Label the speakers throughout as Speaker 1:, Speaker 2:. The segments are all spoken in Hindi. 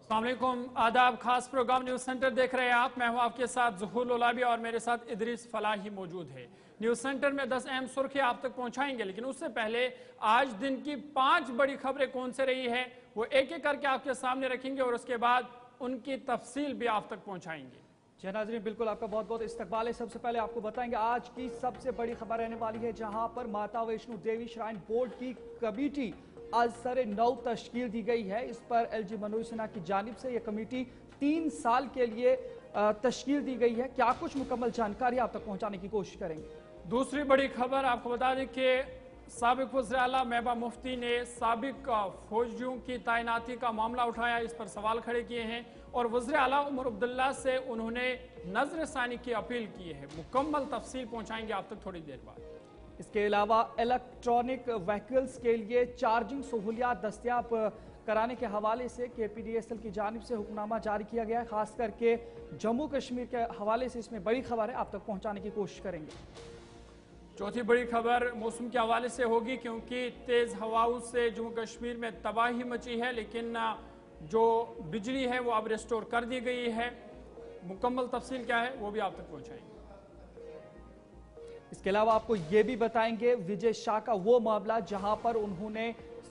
Speaker 1: अस्सलाम वालेकुम, आदाब। खास प्रोग्राम न्यूज़ सेंटर देख रहे हैं आप। मैं हूं आपके साथ ज़ुहूर लोलाबी और मेरे साथ इदरीस फलाही मौजूद है। न्यूज़ सेंटर में 10 अहम सुर्खियां आप तक पहुंचाएंगे, लेकिन उससे पहले आज दिन की 5 बड़ी खबरें कौन से रही है वो एक एक करके आपके सामने रखेंगे और उसके बाद उनकी तफसील भी आप तक पहुंचाएंगे।
Speaker 2: जी नाज़रीन, बिल्कुल आपका बहुत बहुत इस्तकबाल है। सबसे पहले आपको बताएंगे आज की सबसे बड़ी खबर रहने वाली है, जहां पर माता वैष्णो देवी श्राइन बोर्ड की कमेटी आज सरे 9 तश्कील दी गई है। इस पर एलजी मनोज सिन्हा की जानिब से यह कमेटी 3 साल के लिए तश्कील दी गई है। क्या कुछ मुकम्मल जानकारी आप तक पहुंचाने की कोशिश करेंगे।
Speaker 1: दूसरी बड़ी खबर आपको बता दें कि साबिक वज़ीर आला महबूबा मुफ्ती ने साबिक फौजियों की तैनाती का मामला उठाया, इस पर सवाल खड़े किए हैं और वज़ीर आला उमर अब्दुल्ला से उन्होंने नजर सानी की अपील की है। मुकम्मल तफसील पहुंचाएंगे आप तक थोड़ी देर बाद।
Speaker 2: इसके अलावा इलेक्ट्रॉनिक व्हीकल्स के लिए चार्जिंग सहूलियात दस्तियाब कराने के हवाले से KPDSL की जानिब से हुक्मनामा जारी किया गया है। खास करके जम्मू कश्मीर के हवाले से इसमें बड़ी खबर है, आप तक पहुंचाने की कोशिश करेंगे।
Speaker 1: चौथी बड़ी खबर मौसम के हवाले से होगी, क्योंकि तेज हवाओं से जम्मू कश्मीर में तबाही मची है, लेकिन जो बिजली है वो अब रिस्टोर कर दी गई है। मुकम्मल तफसील क्या है वो भी आप तक पहुंचाएंगे।
Speaker 2: इसके अलावा आपको ये भी बताएंगे विजय शाह का वो मामला जहां पर उन्होंने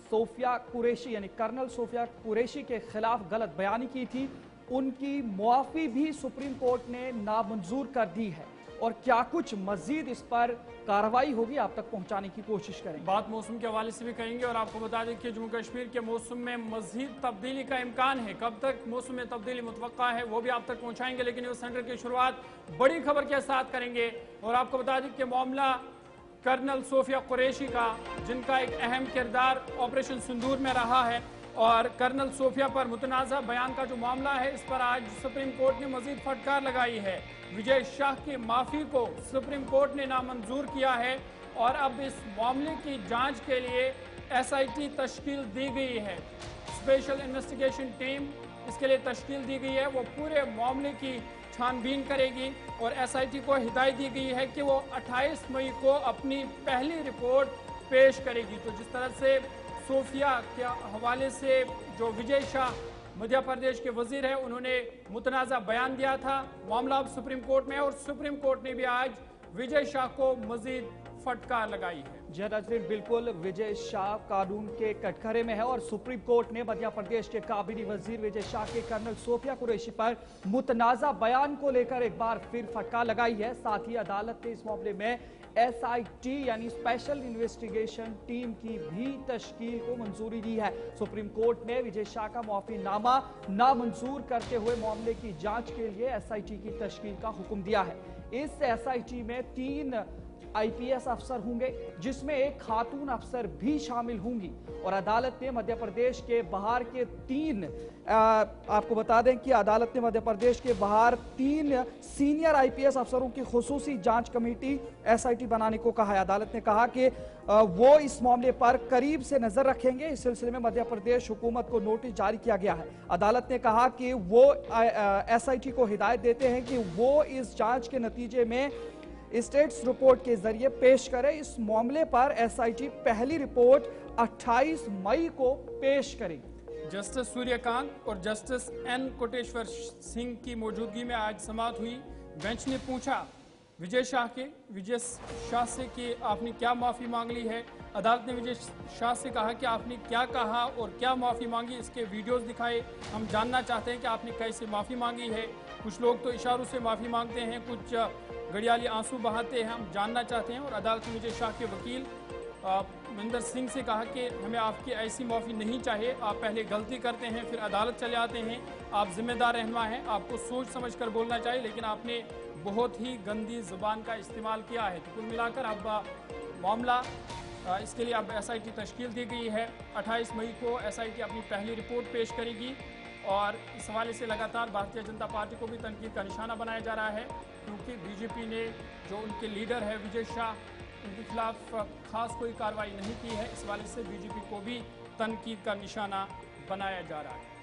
Speaker 2: सोफिया कुरैशी यानी कर्नल सोफिया कुरैशी के खिलाफ गलत बयानी की थी, उनकी मुआफी भी सुप्रीम कोर्ट ने नामंजूर कर दी है और क्या कुछ मजीद इस पर कार्रवाई होगी आप तक पहुंचाने की कोशिश करेंगे।
Speaker 1: बात मौसम के हवाले से भी कहेंगे और आपको बता दें कि जम्मू कश्मीर के मौसम में मजीद तब्दीली का इम्कान है। कब तक मौसम में तब्दीली मुतवक्का है वो भी आप तक पहुंचाएंगे, लेकिन न्यूज़ सेंटर की शुरुआत बड़ी खबर के साथ करेंगे और आपको बता दें कि मामला कर्नल सोफिया कुरैशी का, जिनका एक अहम किरदार ऑपरेशन सिंदूर में रहा है, और कर्नल सोफिया पर मुतनाज़ा बयान का जो मामला है, इस पर आज सुप्रीम कोर्ट ने मजीद फटकार लगाई है। विजय शाह की माफ़ी को सुप्रीम कोर्ट ने नामंजूर किया है और अब इस मामले की जांच के लिए SIT तश्कील दी गई है। स्पेशल इन्वेस्टिगेशन टीम इसके लिए तश्कील दी गई है, वो पूरे मामले की छानबीन करेगी और SIT को हिदायत दी गई है कि वो 28 मई को अपनी पहली रिपोर्ट पेश करेगी। तो जिस तरह से सोफिया के हवाले से जो विजय शाह मध्य प्रदेश के वजीर हैं, उन्होंने मुतनाज़ा बयान दिया था, मामला अब सुप्रीम कोर्ट में है और सुप्रीम कोर्ट ने भी आज विजय शाह को मजीद फटकार लगाई है।
Speaker 2: नाज़रीन, बिल्कुल विजय शाह कानून के कटघरे में है और सुप्रीम कोर्ट ने मध्य प्रदेश के काबिनी वजीर विजय शाह के कर्नल सोफिया कुरैशी पर मुतनाज़ा बयान को लेकर एक बार फिर फटकार लगाई है। साथ ही अदालत ने इस मामले में SIT यानी स्पेशल इन्वेस्टिगेशन टीम की भी तश्कील को मंजूरी दी है। सुप्रीम कोर्ट ने विजय शाह का मुआफीनामा नामंजूर करते हुए मामले की जांच के लिए SIT की तश्कील का हुक्म दिया है। इस SIT में 3 IPS अफसर होंगे, जिसमें एक खातून अफसर भी शामिल होंगी और अदालत ने मध्य प्रदेश के बाहर के 3 आपको बता दें कि अदालत ने मध्य प्रदेश के बाहर 3 सीनियर IPS अफसरों की खुसूसी जांच कमेटी SIT बनाने को कहा है। अदालत ने कहा कि वो इस मामले पर करीब से नजर रखेंगे। इस सिलसिले में मध्य प्रदेश हुकूमत को नोटिस जारी किया गया है। अदालत ने कहा कि वो SIT को हिदायत देते हैं कि वो इस जांच के नतीजे में स्टेट्स रिपोर्ट के जरिए पेश करे। इस मामले पर SIT पहली रिपोर्ट 28 मई को पेश करेगी।
Speaker 1: जस्टिस सूर्यकांत और जस्टिस N कोटेश्वर सिंह की मौजूदगी में आज समाअत हुई। बेंच ने पूछा विजय शाह से कि आपने क्या माफ़ी मांग ली है। अदालत ने विजय शाह से कहा कि आपने क्या कहा और क्या माफ़ी मांगी, इसके वीडियोस दिखाए। हम जानना चाहते हैं कि आपने कैसे माफ़ी मांगी है। कुछ लोग तो इशारों से माफ़ी मांगते हैं, कुछ घड़ियाली आंसू बहाते हैं, हम जानना चाहते हैं। और अदालत ने विजय शाह के वकील महेंद्र सिंह से कहा कि हमें आपकी ऐसी माफ़ी नहीं चाहिए, आप पहले गलती करते हैं फिर अदालत चले आते हैं, आप जिम्मेदार रहनुमा हैं, आपको सोच समझ कर बोलना चाहिए, लेकिन आपने बहुत ही गंदी ज़ुबान का इस्तेमाल किया है। तो कुल मिलाकर अब मामला इसके लिए अब SIT तश्कील दी गई है। 28 मई को SIT अपनी पहली रिपोर्ट पेश करेगी और इस हवाले से लगातार भारतीय जनता पार्टी को भी तनकीद का निशाना बनाया जा रहा है, क्योंकि BJP ने जो उनके लीडर है विजय शाह, उनके खिलाफ खास कोई कार्रवाई नहीं की है। इस हवाले से BJP को भी तनकीद का निशाना बनाया जा रहा है।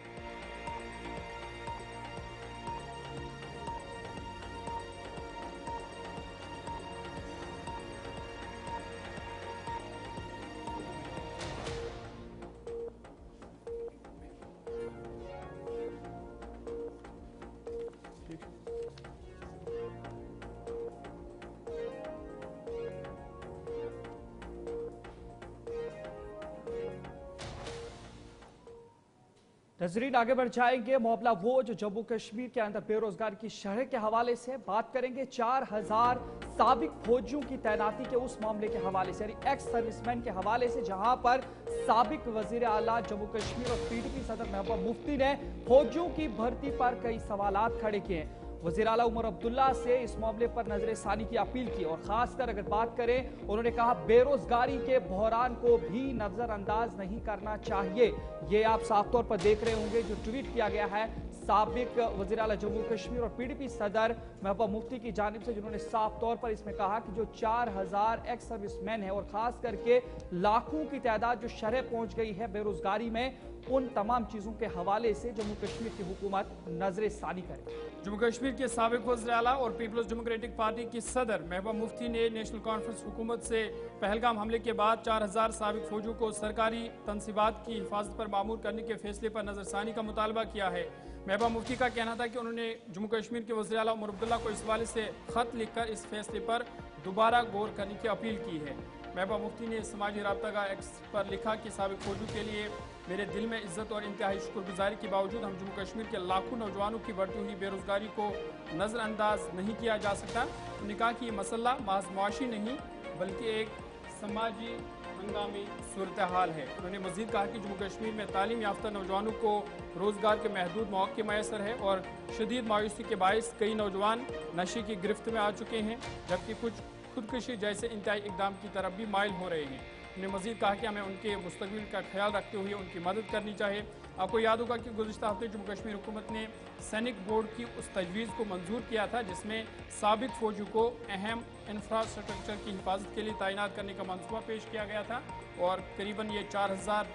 Speaker 2: नजरीन आगे बढ़ जाएंगे। मामला वो जो जम्मू कश्मीर के अंदर बेरोजगारी की शरह के हवाले से बात करेंगे। 4000 साबिक फौजियों की तैनाती के उस मामले के हवाले से, यानी एक्स सर्विसमैन के हवाले से, जहां पर साबिक वजीर आला जम्मू कश्मीर और पीडीपी सदर महबूबा मुफ्ती ने फौजियों की भर्ती पर कई सवालात खड़े किए हैं। वजीर आला उमर अब्दुल्ला से इस मामले पर नजर सानी की अपील की और खासकर अगर बात करें, उन्होंने कहा बेरोजगारी के बहरान को भी नजरअंदाज नहीं करना चाहिए। ये आप साफ तौर पर देख रहे होंगे जो ट्वीट किया गया है साबिक वजीर आला जम्मू कश्मीर और पीडीपी सदर महबूबा मुफ्ती की जानिब से, जिन्होंने साफ तौर पर इसमें कहा कि जो 4000 एक्स सर्विसमैन है और खास करके लाखों की तादाद जो शरह पहुंच गई है बेरोजगारी में, उन तमाम चीजों के हवाले से जम्मू कश्मीर की हुकूमत नजर सानी करे।
Speaker 1: जम्मू कश्मीर के साबिक वज़ीर आला और पीपल्स डेमोक्रेटिक पार्टी की सदर महबूबा मुफ्ती ने नेशनल कॉन्फ्रेंस हुकूमत से पहलगाम हमले के बाद 4000 साबिक फौजियों को सरकारी तनसीबात की हिफाजत पर मामूर करने के फैसले पर नजरसानी का मुतालबा किया है। महबूबा मुफ्ती का कहना था कि उन्होंने जम्मू कश्मीर के वज़ीर आला उमर अब्दुल्ला को इस हवाले से खत लिखकर इस फैसले पर दोबारा गौर करने की अपील की है। महबूबा मुफ्ती ने समाजी राब्ता का एक्स पर लिखा कि साबिक फौजियों के लिए मेरे दिल में इज्जत और इंतहाई शुक्रगुजारी के बावजूद हम जम्मू कश्मीर के लाखों नौजवानों की बढ़ती हुई बेरोजगारी को नज़रअंदाज नहीं किया जा सकता। उन्होंने कहा कि ये मसला महज मुआशी नहीं बल्कि एक समाजी हंगामी सूरत हाल है। उन्होंने मजीद कहा कि जम्मू कश्मीर में तालीम याफ्ता नौजवानों को रोज़गार के महदूद मौके मैसर है और शदीद मायूसी के बायस कई नौजवान नशे की गिरफ्त में आ चुके हैं, जबकि कुछ खुदकुशी जैसे इंतहाई इकदाम की तरफ भी माइल हो रहे हैं। उन्होंने मजीद कहा कि हमें उनके मुस्तकबिल का ख्याल रखते हुए उनकी मदद करनी चाहिए। आपको याद होगा कि गुज़िश्ता हफ्ते जम्मू कश्मीर हुकूमत ने सैनिक बोर्ड की उस तजवीज़ को मंजूर किया था जिसमें साबिक फौजियों को अहम इंफ्रास्ट्रक्चर की हिफाजत के लिए तैनात करने का मनसूबा पेश किया गया था और करीबन ये 4000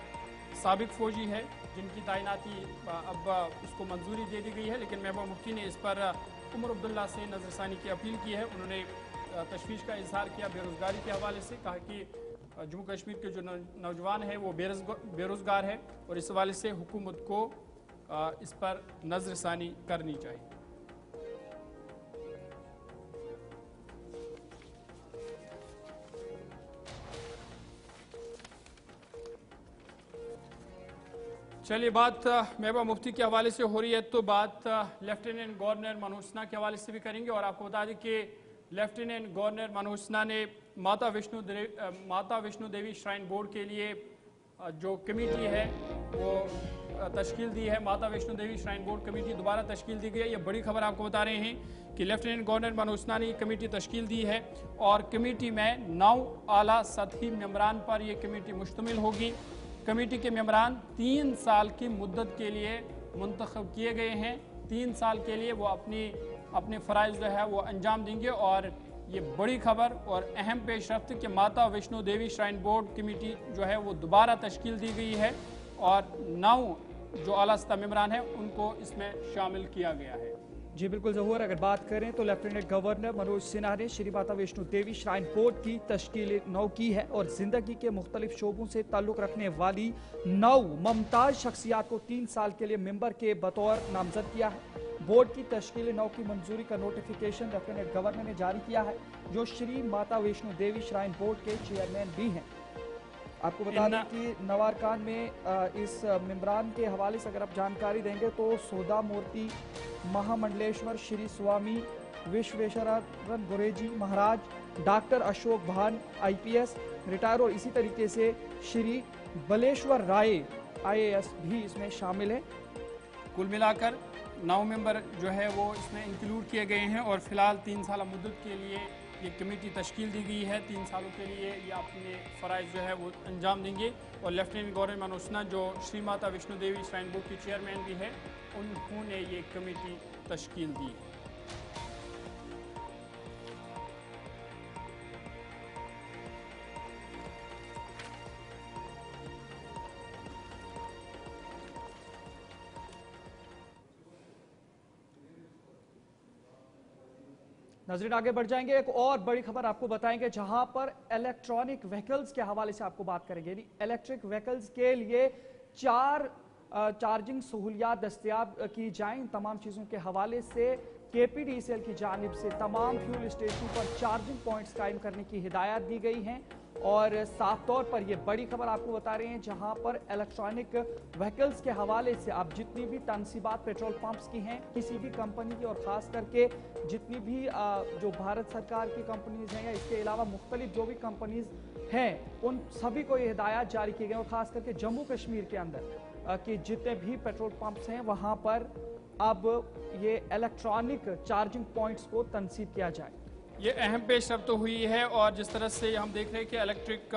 Speaker 1: साबिक फौजी है जिनकी तैनाती अब उसको मंजूरी दे दी गई है। लेकिन महबूबा मुफ्ती ने इस पर उमर अब्दुल्ला से नजरसानी की अपील की है। उन्होंने तशवीश का इजहार किया बेरोजगारी के हवाले से, कहा कि जम्मू कश्मीर के जो नौजवान है वो बेरोजगार है और इस हवाले से हुकूमत को इस पर नजरसानी करनी चाहिए। चलिए, बात महबूबा मुफ्ती के हवाले से हो रही है तो बात लेफ्टिनेंट गवर्नर मनोज सिन्हा के हवाले से भी करेंगे। और आपको बता दें कि लेफ्टिनेंट गवर्नर मनोज सिन्हा ने माता वैष्णो देवी श्राइन बोर्ड के लिए जो कमेटी है वो तश्कील दी है। माता Vaishno Devi shrine board committee दोबारा तश्कील दी गई है। ये बड़ी खबर आपको बता रहे हैं कि लेफ्टिनेंट गवर्नर मनोज सिन्हा ने कमेटी तश्कील दी है और कमेटी में 9 आला सतही मेंबरान पर यह कमेटी मुश्तमिल होगी। कमेटी के मेंबरान 3 साल की मुद्दत के लिए मुंतखब किए गए हैं। 3 साल के लिए वो अपने फ़राइज़ जो है वो अंजाम देंगे। और ये बड़ी खबर और अहम पेशरफ्त कि माता Vaishno Devi shrine board committee जो है वो दोबारा तश्कील दी गई है और 9 जो आला सतह मेंबरान हैं उनको इसमें शामिल किया गया है।
Speaker 2: जी बिल्कुल ज़हूर, अगर बात करें तो लेफ्टिनेंट गवर्नर मनोज सिन्हा ने श्री माता वैष्णो देवी श्राइन बोर्ड की तश्कील 9 की है और जिंदगी के मुख्तलिफ शोबों से ताल्लुक़ रखने वाली 9 मुमताज़ शख्सियात को 3 साल के लिए मेंबर के बतौर नामजद किया है। बोर्ड की तश्कील 9 की मंजूरी का नोटिफिकेशन लेफ्टिनेंट गवर्नर ने जारी किया है, जो श्री माता वैष्णो देवी श्राइन बोर्ड के चेयरमैन भी हैं। आपको बता दें कि नवारकान में इस मेंबरान के हवाले से अगर आप जानकारी देंगे तो सौदा मूर्ति महामंडलेश्वर श्री स्वामी विश्वेश्वरन गुरेजी महाराज, डॉक्टर अशोक भान IPS रिटायर और इसी तरीके से श्री बलेश्वर राय IAS भी इसमें शामिल है।
Speaker 1: कुल मिलाकर 9 मेंबर जो है वो इसमें इंक्लूड किए गए हैं और फिलहाल 3 साल मुद्दत के लिए ये कमेटी तश्कील दी गई है। 3 सालों के लिए ये अपने फ़राइज़ जो है वो अंजाम देंगे। और लेफ्टिनेंट गवर्नर मनोज सिन्हा जो श्री माता वैष्णो देवी श्राइन बोर्ड के चेयरमैन भी है, उन्होंने ये कमेटी तश्कील दी है।
Speaker 2: नजरीन आगे बढ़ जाएंगे, एक और बड़ी खबर आपको बताएंगे जहां पर इलेक्ट्रॉनिक व्हीकल्स के हवाले से आपको बात करेंगे। इलेक्ट्रिक व्हीकल्स के लिए 4 चार्जिंग सहूलियात दस्तयाब की जाएं। तमाम चीज़ों के हवाले से KPDCL की जानिब से तमाम फ्यूल स्टेशन पर चार्जिंग पॉइंट्स कायम करने की हिदायत दी गई हैं और साफ तौर पर ये बड़ी खबर आपको बता रहे हैं, जहां पर इलेक्ट्रॉनिक व्हीकल्स के हवाले से अब जितनी भी तनसीबात पेट्रोल पंप्स की हैं, किसी भी कंपनी की, और खास करके जितनी भी जो भारत सरकार की कंपनीज हैं या इसके अलावा मुख्तलिफ जो भी कंपनीज हैं, उन सभी को ये हिदायत जारी की गई। और खास करके जम्मू कश्मीर के अंदर कि जितने भी पेट्रोल पंप्स हैं वहां पर अब ये इलेक्ट्रॉनिक चार्जिंग पॉइंट्स को तनसीब किया जाए।
Speaker 1: ये अहम पेशरफ्त तो हुई है, और जिस तरह से हम देख रहे हैं कि इलेक्ट्रिक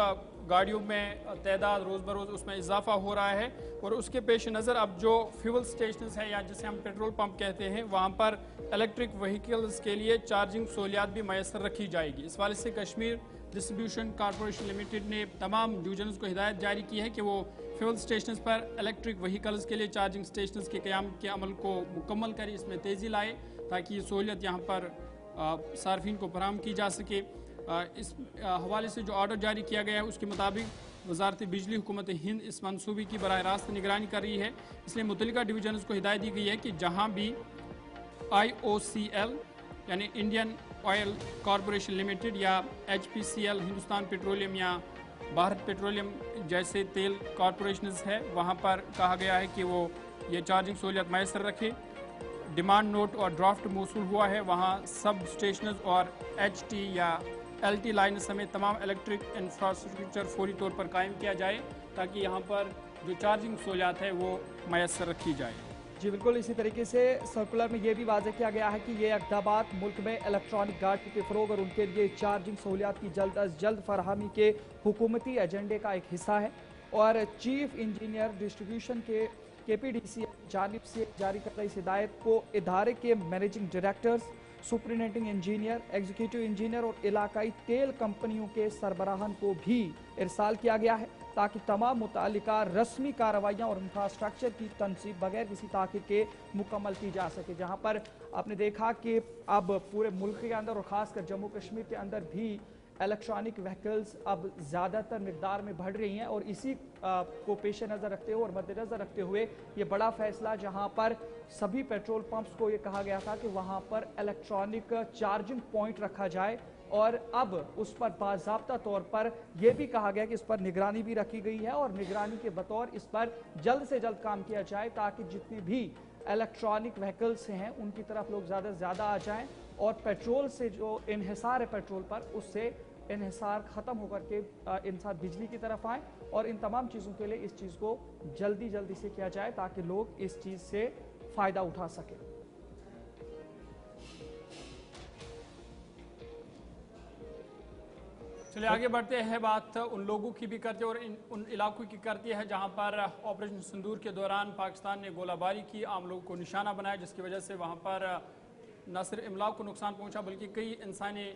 Speaker 1: गाड़ियों में तादाद रोज़ बरोज़ उसमें इजाफा हो रहा है, और उसके पेश नज़र अब जो फ्यूल स्टेशन है या जिसे हम पेट्रोल पंप कहते हैं, वहाँ पर इलेक्ट्रिक व्हीकल्स के लिए चार्जिंग सहूलियात भी मैसर रखी जाएगी। इस वाले से कश्मीर डिस्ट्रीब्यूशन कॉरपोरेशन लिमिटेड ने तमाम डिवीजन्स को हिदायत जारी की है कि वो फ्यूल स्टेशन पर इलेक्ट्रिक व्हीकल्स के लिए चार्जिंग स्टेशन के क़याम के अमल को मुकम्मल करें, इसमें तेज़ी लाए ताकि ये सहूलियत यहाँ पर सार्फिन को फराहम की जा सके। इस हवाले से जो ऑर्डर जारी किया गया है उसके मुताबिक वजारत बिजली हुकूमत हिंद इस मनसूबे की बराह रास्त निगरानी कर रही है, इसलिए मुतल्लिका डिवीजन्स को हिदायत दी गई है कि जहाँ भी IOCL यानी इंडियन ऑयल कॉरपोरेशन लिमिटेड या HPCL हिंदुस्तान पेट्रोलियम या भारत पेट्रोलियम जैसे तेल कॉरपोरेशन है, वहाँ पर कहा गया है कि वो ये चार्जिंग सहूलियत मैसर रखे। डिमांड नोट और ड्राफ्ट मौसूल हुआ है, वहाँ सब स्टेशन और HT या LT लाइन समेत तमाम इलेक्ट्रिक इंफ्रास्ट्रक्चर फौरी तौर पर कायम किया जाए ताकि यहाँ पर जो चार्जिंग सहूलियत है वो मैसर रखी जाए।
Speaker 2: जी बिल्कुल, इसी तरीके से सर्कुलर में ये भी वाज़ेह किया गया है कि ये इक़दामात मुल्क में इलेक्ट्रॉनिक गाड़ी के फ़रोग़ और उनके लिए चार्जिंग सहूलियात की जल्द अज जल्द फरहमी के हुकूमती एजेंडे का एक हिस्सा है। और चीफ इंजीनियर डिस्ट्रीब्यूशन के KPDC जानिब से जारी करदा इस हिदायत को इदारे के managing directors, superintending engineer, executive engineer और इलाकाई तेल कंपनियों के सरबराहान को भी इरसाल किया गया है ताकि तमाम मुतालिका रस्मी कार्रवाइयाँ और इंफ्रास्ट्रक्चर की तनसीब बगैर किसी ताख़ीर के मुकम्मल की जा सके। जहाँ पर आपने देखा कि अब पूरे मुल्क के अंदर और ख़ासकर जम्मू कश्मीर के अंदर भी इलेक्ट्रॉनिक व्हीकल्स अब ज़्यादातर मिकदार में बढ़ रही हैं, और इसी को पेश नज़र रखते हुए और मद्देनज़र रखते हुए ये बड़ा फैसला, जहां पर सभी पेट्रोल पंप्स को ये कहा गया था कि वहां पर इलेक्ट्रॉनिक चार्जिंग पॉइंट रखा जाए, और अब उस पर बाज़ाब्ता तौर पर यह भी कहा गया कि इस पर निगरानी भी रखी गई है, और निगरानी के बतौर इस पर जल्द से जल्द काम किया जाए ताकि जितनी भी इलेक्ट्रॉनिक व्हीकल्स हैं उनकी तरफ लोग ज़्यादा से ज़्यादा आ जाएँ, और पेट्रोल से जो इन्हिसार है पेट्रोल पर, उससे इन्हिसार ख़त्म होकर के इंसान बिजली की तरफ आए। और इन तमाम चीज़ों के लिए इस चीज़ को जल्दी से किया जाए ताकि लोग इस चीज़ से फ़ायदा उठा सकें।
Speaker 1: चलिए आगे बढ़ते हैं, बात उन लोगों की भी करते हैं और उन इलाकों की करती है जहां पर ऑपरेशन सिंदूर के दौरान पाकिस्तान ने गोलाबारी की, आम लोगों को निशाना बनाया, जिसकी वजह से वहां पर न सिर्फ इमलाक को नुकसान पहुंचा बल्कि कई इंसानी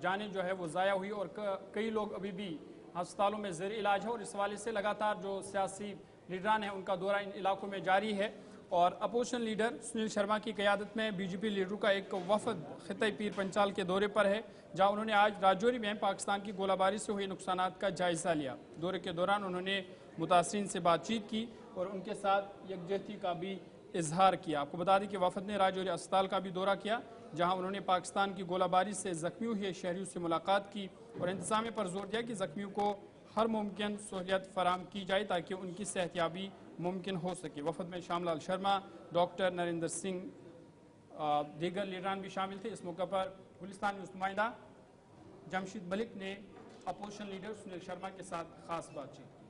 Speaker 1: जानें जो है वो ज़ाया हुई, और कई लोग अभी भी अस्पतालों में ज़ेर इलाज है। और इस हवाले से लगातार जो सियासी लीडरान हैं उनका दौरा इन इलाकों में जारी है, और अपोजिशन लीडर सुनील शर्मा की क़यादत में BJP लीडरों का एक वफद खित्ते पीर पंचाल के दौरे पर है, जहां उन्होंने आज राजौरी में पाकिस्तान की गोलाबारी से हुए नुकसानात का जायज़ा लिया। दौरे के दौरान उन्होंने मुतासरीन से बातचीत की और उनके साथ यकजहती का भी इजहार किया। आपको बता दें कि वफद ने राजौरी अस्पताल का भी दौरा किया, जहां उन्होंने पाकिस्तान की गोलाबारी से ज़ख्मी हुए शहरियों से मुलाकात की और इंतजाम पर जोर दिया कि ज़ख्मियों को हर मुमकिन सहूलियत फराहम की जाए ताकि उनकी सेहतियाबी मुमकिन हो सके। वफद में श्यामलाल शर्मा, डॉक्टर नरेंद्र सिंह, दीगर लीडरान भी शामिल थे। इस मौके पर गुलिस्तान में नुमाइंदा जमशीद मलिक ने अपोजिशन लीडर सुनील शर्मा के साथ खास बातचीत की।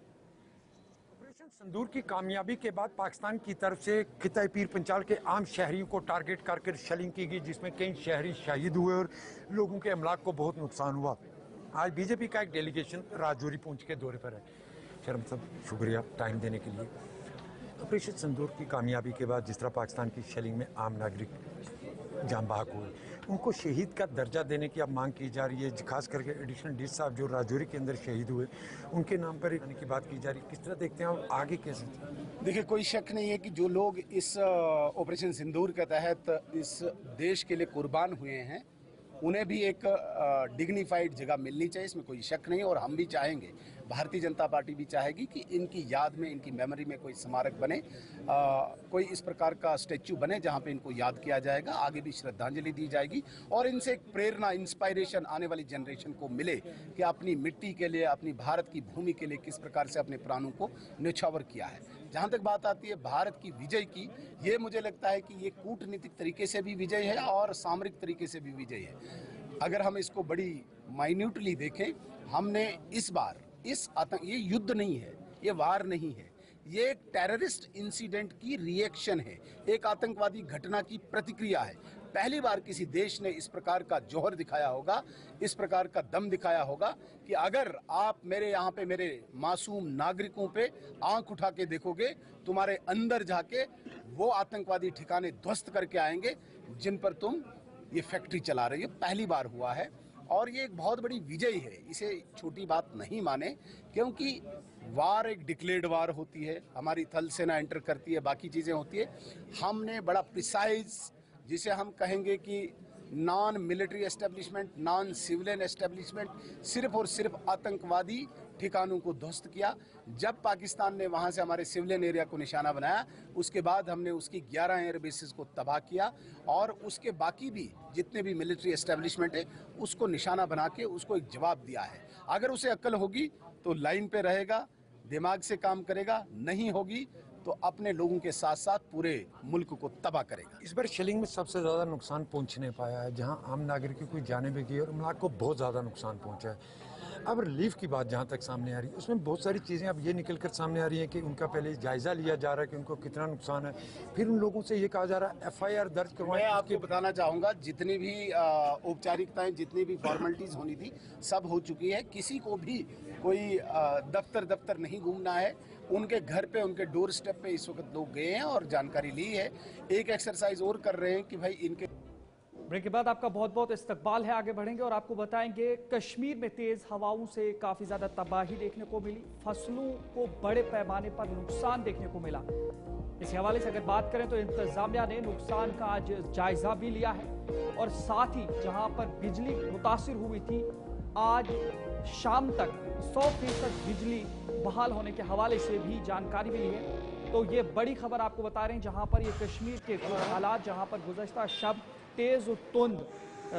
Speaker 3: ऑपरेशन सिंदूर की कामयाबी के बाद पाकिस्तान की तरफ से खित्ता पीर पंचाल के आम शहरियों को टारगेट करके शेलिंग की गई, जिसमें कई शहरी शहीद हुए और लोगों के अमलाक को बहुत नुकसान हुआ। आज BJP का एक डेलीगेशन राजौरी पहुंच के दौरे पर है। शर्म साहब, शुक्रिया टाइम देने के लिए। ऑपरेशन सिंदूर की कामयाबी के बाद जिस तरह पाकिस्तान की शेलिंग में आम नागरिक जान बहक हुए, उनको शहीद का दर्जा देने की अब मांग की जा रही है। खास करके एडिशनल डी साहब जो राजौरी के अंदर शहीद हुए, उनके नाम पर आने की बात की जा रही है। किस तरह देखते हैं और आगे कैसे?
Speaker 4: देखिए, कोई शक नहीं है कि जो लोग इस ऑपरेशन सिंदूर के तहत इस देश के लिए कुर्बान हुए हैं, उन्हें भी एक डिग्निफाइड जगह मिलनी चाहिए, इसमें कोई शक नहीं। और हम भी चाहेंगे, भारतीय जनता पार्टी भी चाहेगी कि इनकी याद में, इनकी मेमोरी में कोई स्मारक बने, कोई इस प्रकार का स्टैच्यू बने जहां पे इनको याद किया जाएगा, आगे भी श्रद्धांजलि दी जाएगी और इनसे एक प्रेरणा, इंस्पायरेशन आने वाली जनरेशन को मिले कि अपनी मिट्टी के लिए, अपनी भारत की भूमि के लिए किस प्रकार से अपने प्राणों को न्यौछावर किया है। जहां तक बात आती है भारत की विजय की, ये मुझे लगता है कि ये कूटनीतिक तरीके से भी विजय है और सामरिक तरीके से भी विजय है। अगर हम इसको बड़ी माइन्यूटली देखें, हमने इस बार ये युद्ध नहीं है, ये वार नहीं है, ये एक टेररिस्ट इंसिडेंट की रिएक्शन है, एक आतंकवादी घटना की प्रतिक्रिया है। पहली बार किसी देश ने इस प्रकार का जौहर दिखाया होगा, इस प्रकार का दम दिखाया होगा कि अगर आप मेरे यहाँ पे, मेरे मासूम नागरिकों पे आंख उठा के देखोगे, तुम्हारे अंदर जाके वो आतंकवादी ठिकाने ध्वस्त करके आएंगे जिन पर तुम ये फैक्ट्री चला रही हो। पहली बार हुआ है और ये एक बहुत बड़ी विजय है, इसे छोटी बात नहीं माने, क्योंकि वार एक डिक्लेयर्ड वार होती है, हमारी थल सेना एंटर करती है, बाकी चीज़ें होती है। हमने बड़ा प्रिसाइज, जिसे हम कहेंगे कि non military establishment, non civilian establishment, सिर्फ और सिर्फ आतंकवादी ठिकानों को ध्वस्त किया। जब पाकिस्तान ने वहां से हमारे सिविलियन एरिया को निशाना बनाया, उसके बाद हमने उसकी 11 एयर बेसिस को तबाह किया और उसके बाकी भी जितने भी मिलिट्री एस्टेब्लिशमेंट है उसको निशाना बना के उसको एक जवाब दिया है। अगर उसे अक्ल होगी तो लाइन पे रहेगा, दिमाग से काम करेगा, नहीं होगी तो अपने लोगों के साथ साथ पूरे मुल्क को तबाह करेगा।
Speaker 3: इस बार शेलिंग में सबसे ज़्यादा नुकसान पहुंच नहीं पाया है, जहां आम नागरिकों की जानें भी गई और इमलाक को बहुत ज़्यादा नुकसान पहुंचा है। अब रिलीफ की बात जहां तक सामने आ रही है, उसमें बहुत सारी चीज़ें अब ये निकल कर सामने आ रही हैं कि उनका पहले जायज़ा लिया जा रहा है कि उनको कितना नुकसान है, फिर उन लोगों से ये कहा जा रहा है FIR दर्ज करवाएं।
Speaker 4: मैं आपको बताना चाहूँगा, जितनी भी औपचारिकताएं, जितनी भी फॉर्मेलिटीज़ होनी थी, सब हो चुकी है। किसी को भी कोई दफ्तर नहीं घूमना है, उनके घर पे, उनके डोर स्टेप पे इस वक्त लोग गए हैं और जानकारी ली है। एक एक्सरसाइज और कर रहे हैं कि भाई इनके
Speaker 2: ब्रेक के बाद आपका बहुत बहुत इस्तकबाल है। आगे बढ़ेंगे और आपको बताएंगे कश्मीर में तेज हवाओं से काफी ज्यादा तबाही देखने को मिली, फसलों को बड़े पैमाने पर नुकसान देखने को मिला। इस हवाले से अगर बात करें तो इंतजामिया ने नुकसान का आज जायजा भी लिया है और साथ ही जहां पर बिजली मुतासिर हुई थी, आज शाम तक 100% बिजली बहाल होने के हवाले से भी जानकारी मिली है। तो ये बड़ी खबर आपको बता रहे हैं, जहां पर ये कश्मीर के हालात, जहां पर गुज़श्ता शब तेज और तुंद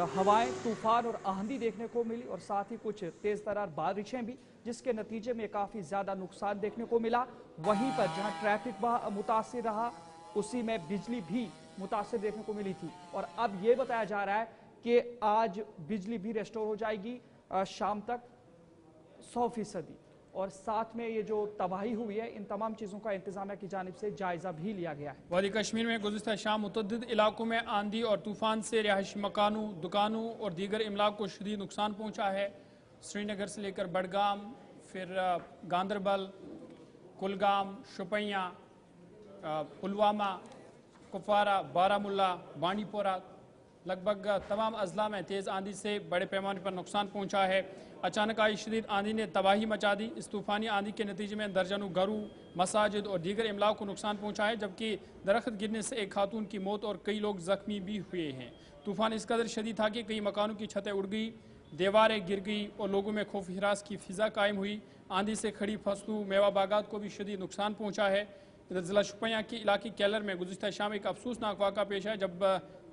Speaker 2: हवाएं, तूफान और आंधी देखने को मिली और साथ ही कुछ तेज तरार बारिशें भी, जिसके नतीजे में काफी ज्यादा नुकसान देखने को मिला। वहीं पर जहां ट्रैफिक मुतासिर रहा, उसी में बिजली भी मुतासिर देखने को मिली थी और अब ये बताया जा रहा है कि आज बिजली भी रेस्टोर हो जाएगी शाम तक 100%। और साथ में ये जो तबाही हुई है, इन तमाम चीज़ों का इंतजामिया की जानिब से जायजा भी लिया गया है।
Speaker 1: वादी कश्मीर में गुज़िस्ता शाम मुतअद्दिद इलाकों में आंधी और तूफान से रिहायशी मकानों, दुकानों और दीगर इमलाक को शदीद नुकसान पहुँचा है। श्रीनगर से लेकर बडगाम, फिर गांदरबल, कुलगाम, शुपियाँ, पुलवामा, कुपवारा, बारामुल्ला, बांडीपोरा, लगभग तमाम अजला में तेज़ आंधी से बड़े पैमाने पर नुकसान पहुंचा है। अचानक आई शदीद आंधी ने तबाही मचा दी। इस तूफ़ानी आंधी के नतीजे में दर्जनों घरों, मसाजिद और दीगर इमलाक को नुकसान पहुंचा है, जबकि दरख्त गिरने से एक खातून की मौत और कई लोग जख्मी भी हुए हैं। तूफ़ान इस कदर शदीद था कि कई मकानों की छतें उड़ गई, दीवारें गिर गई और लोगों में खौफ हिरास की फ़िज़ा कायम हुई। आंधी से खड़ी फसलों, मेवा बागात को भी शदीद नुकसान पहुँचा है। इधर ज़िला शुपियाँ के इलाके केलर में गुज़िस्ता शाम एक अफसोसनाक वाक़ा पेश है, जब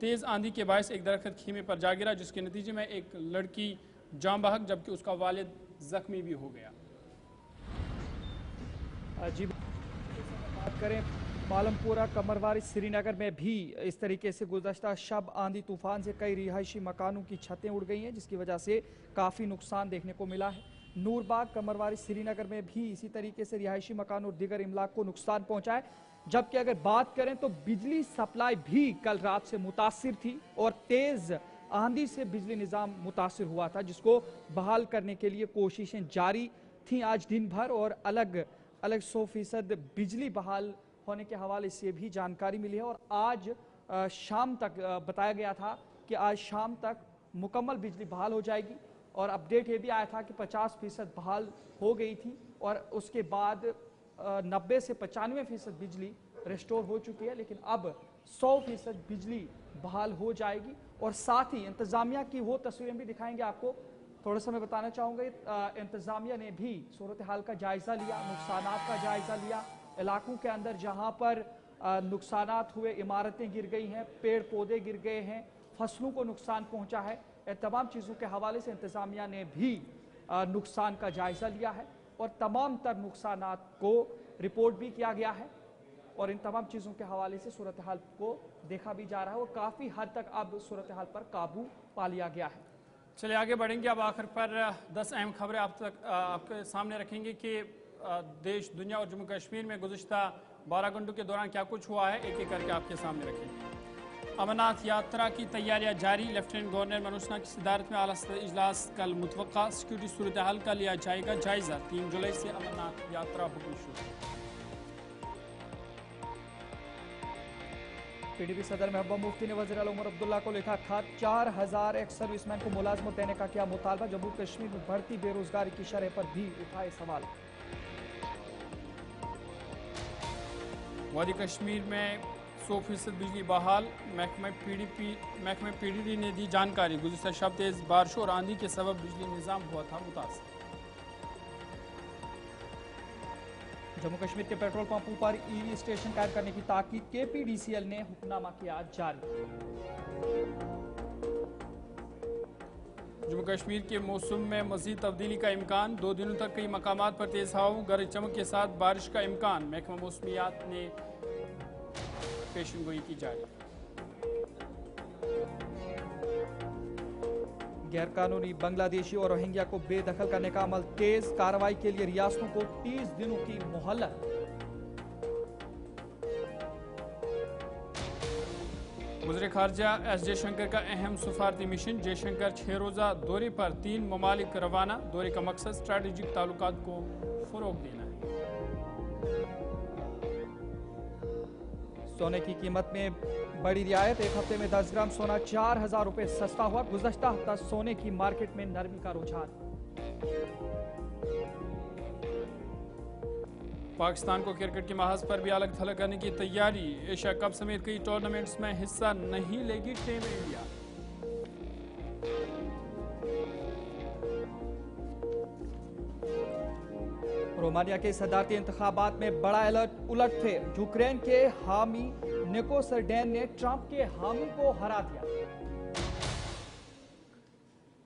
Speaker 1: तेज़ आंधी के बायस एक दरख्त खेमे पर जा गिरा, जिसके नतीजे में एक लड़की जान बहक जबकि उसका वालिद जख्मी भी हो गया।
Speaker 2: जी बात करें मालमपुरा, कमरवारी, श्रीनगर में भी इस तरीके से गुज़श्ता शब आंधी तूफान से कई रिहायशी मकानों की छतें उड़ गई हैं, जिसकी वजह से काफ़ी नुकसान देखने को मिला है। नूरबाग, कमरवारी, श्रीनगर में भी इसी तरीके से रिहायशी मकान और दीगर इमलाक को नुकसान पहुंचा है। जबकि अगर बात करें तो बिजली सप्लाई भी कल रात से मुतासिर थी और तेज आंधी से बिजली निज़ाम मुतासिर हुआ था, जिसको बहाल करने के लिए कोशिशें जारी थी आज दिन भर और अलग अलग 100% बिजली बहाल होने के हवाले से भी जानकारी मिली है। और आज शाम तक बताया गया था कि आज शाम तक मुकम्मल बिजली बहाल हो जाएगी और अपडेट ये भी आया था कि 50% बहाल हो गई थी और उसके बाद 90 से 95% बिजली रेस्टोर हो चुकी है, लेकिन अब 100% बिजली बहाल हो जाएगी। और साथ ही इंतजामिया की वो तस्वीरें भी दिखाएंगे आपको थोड़ा सा मैं बताना चाहूँगा, इंतज़ामिया ने भी सूरत हाल का जायज़ा लिया, नुकसानात का जायज़ा लिया। इलाकों के अंदर जहाँ पर नुकसानात हुए, इमारतें गिर गई हैं, पेड़ पौधे गिर गए हैं, फसलों को नुकसान पहुँचा है, इन तमाम चीज़ों के हवाले से इंतज़ामिया ने भी नुकसान का जायज़ा लिया है और तमाम तर नुकसानात को रिपोर्ट भी किया गया है और इन तमाम चीज़ों के हवाले से सूरत हाल को देखा भी जा रहा है और काफ़ी हद तक अब सूरत हाल पर काबू पा लिया गया है।
Speaker 1: चलिए आगे बढ़ेंगे। अब आखिर पर 10 अहम खबरें आपके सामने रखेंगे कि देश, दुनिया और जम्मू कश्मीर में गुज़िश्ता 12 घंटों के दौरान क्या कुछ हुआ है, एक एक करके आपके सामने रखेंगे। अमरनाथ यात्रा की तैयारियां जारी। लेफ्टिनेंट गवर्नर मनोज सिन्हा की सदारत में आला सदर इजलास कल मुतवक्का। सिक्योरिटी सूरत हाल का लिया जाएगा जायजा। 3 जुलाई से अमरनाथ यात्रा हुक्म शुरू।
Speaker 2: पीडीपी सदर महबूबा मुफ्ती ने वज़ीर आला उमर अब्दुल्ला को लिखा खत। 4000 एक्स सर्विसमैन को मुलाजमत देने का किया मुतालबा। जम्मू कश्मीर में बढ़ती बेरोजगारी की शरह पर भी उठाए सवाल।
Speaker 1: वादी कश्मीर में 100% बिजली बहाल। महकमे पीडीडी ने दी जानकारी। गुज़िश्ता शब तेज बारिशों और आंधी के सबब बिजली निज़ाम हुआ था मुतासर।
Speaker 2: जम्मू कश्मीर के पेट्रोल पंपों पर ईवी स्टेशन कायम करने की ताकीद। केपीडीसीएल ने हुक्मनामा किया जारी।
Speaker 1: जम्मू कश्मीर के मौसम में मज़ीद तब्दीली का इम्कान। 2 दिनों तक कई मकामात पर तेज हवाओं, गरज चमक के साथ बारिश का इम्कान। महकमा मौसमियात ने पेशन गोई की जारी।
Speaker 2: गैरकानूनी बांग्लादेशी और रोहिंग्या को बेदखल करने का अमल तेज। कार्रवाई के लिए रियासतों को 30 दिनों की मोहलत।
Speaker 1: वज़ीर खारजा एस जयशंकर का अहम सफारती मिशन। जयशंकर 6 रोज़ा दौरे पर 3 ममालिक रवाना। दौरे का मकसद स्ट्रैटेजिक ताल्लुकात को फ़रोग़ देना है।
Speaker 2: सोने की कीमत में बड़ी रियायत। एक हफ्ते में 10 ग्राम सोना 4000 रुपए सस्ता हुआ। गुज़श्ता हफ्ता सोने की मार्केट में नरमी का रुझान।
Speaker 1: पाकिस्तान को क्रिकेट के महाज पर भी अलग थलग करने की तैयारी। एशिया कप समेत कई टूर्नामेंट्स में हिस्सा नहीं लेगी टीम इंडिया।
Speaker 2: रोमानिया के सदारती इंतखाबात में बड़ा उलटफेर। यूक्रेन के हामी निको सर्डेन ने ट्रंप के हामी को हरा दिया।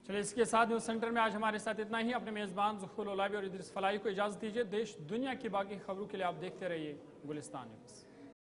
Speaker 1: चलिए इसके साथ न्यूज सेंटर में आज हमारे साथ इतना ही। अपने मेजबान ज़ुहूर ओलावी और इद्रिस फलाई को इजाजत दीजिए। देश दुनिया की बाकी खबरों के लिए आप देखते रहिए गुलिस्तान न्यूज़।